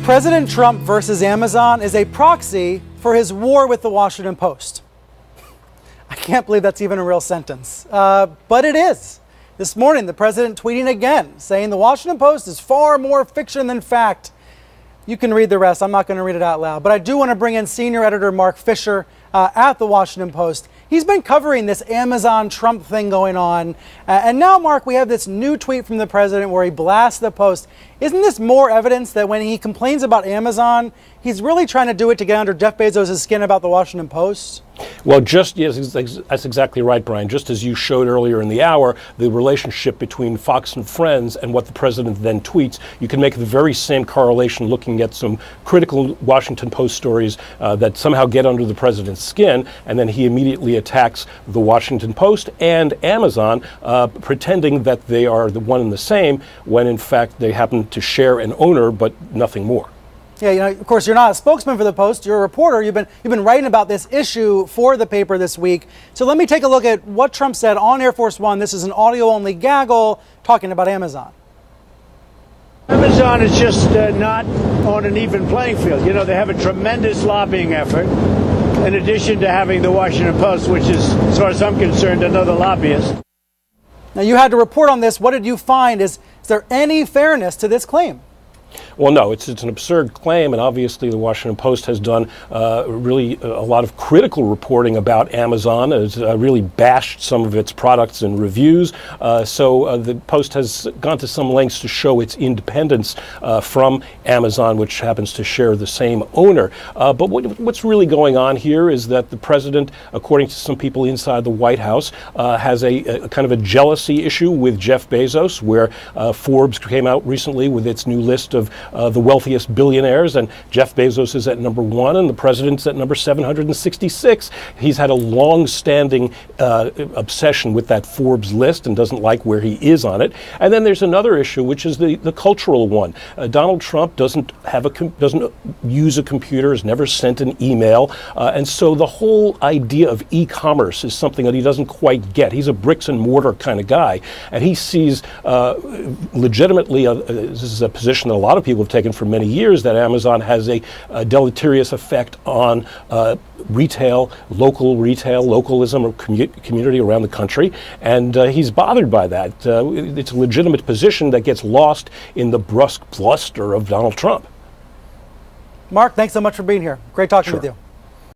President Trump versus Amazon is a proxy for his war with the Washington Post. I can't believe that's even a real sentence, but it is. This morning, the president tweeting again, saying the Washington Post is far more fiction than fact. You can read the rest. I'm not going to read it out loud, but I do want to bring in senior editor Mark Fisher at the Washington Post. He's been covering this Amazon Trump thing going on. And now, Mark, we have this new tweet from the president where he blasts the Post. Isn't this more evidence that when he complains about Amazon, he's really trying to do it to get under Jeff Bezos' skin about the Washington Post? Well, yes, that's exactly right, Brian. Just as you showed earlier in the hour, the relationship between Fox and Friends and what the president then tweets, you can make the very same correlation looking at some critical Washington Post stories that somehow get under the president's skin, and then he immediately attacks the Washington Post and Amazon, pretending that they are the one and the same, when in fact they happen to share an owner, but nothing more. Yeah, of course, you're not a spokesman for the Post. You're a reporter. You've been writing about this issue for the paper this week. So let me take a look at what Trump said on Air Force One. This is an audio-only gaggle talking about Amazon. Amazon is just not on an even playing field. You know, they have a tremendous lobbying effort, in addition to having the Washington Post, which is, as far as I'm concerned, another lobbyist. Now, you had to report on this. What did you find? Is there any fairness to this claim? Well, no, it's an absurd claim, and obviously the Washington Post has done really a lot of critical reporting about Amazon. It's really bashed some of its products and reviews. So the Post has gone to some lengths to show its independence from Amazon, which happens to share the same owner. But what's really going on here is that the president, according to some people inside the White House, has a kind of a jealousy issue with Jeff Bezos, where Forbes came out recently with its new list of the wealthiest billionaires, and Jeff Bezos is at number 1 and the president's at number 766. He's had a long-standing obsession with that Forbes list and doesn't like where he is on it. And then there's another issue, which is the cultural one. Donald Trump doesn't use a computer, has never sent an email, and so the whole idea of e-commerce is something that he doesn't quite get. He's a bricks and mortar kind of guy, and he sees legitimately, this is a position that a lot of people have taken for many years, that Amazon has a deleterious effect on retail, localism, or community around the country, and he's bothered by that. It's a legitimate position that gets lost in the brusque bluster of Donald Trump. Mark, thanks so much for being here. Great talking Sure. with you.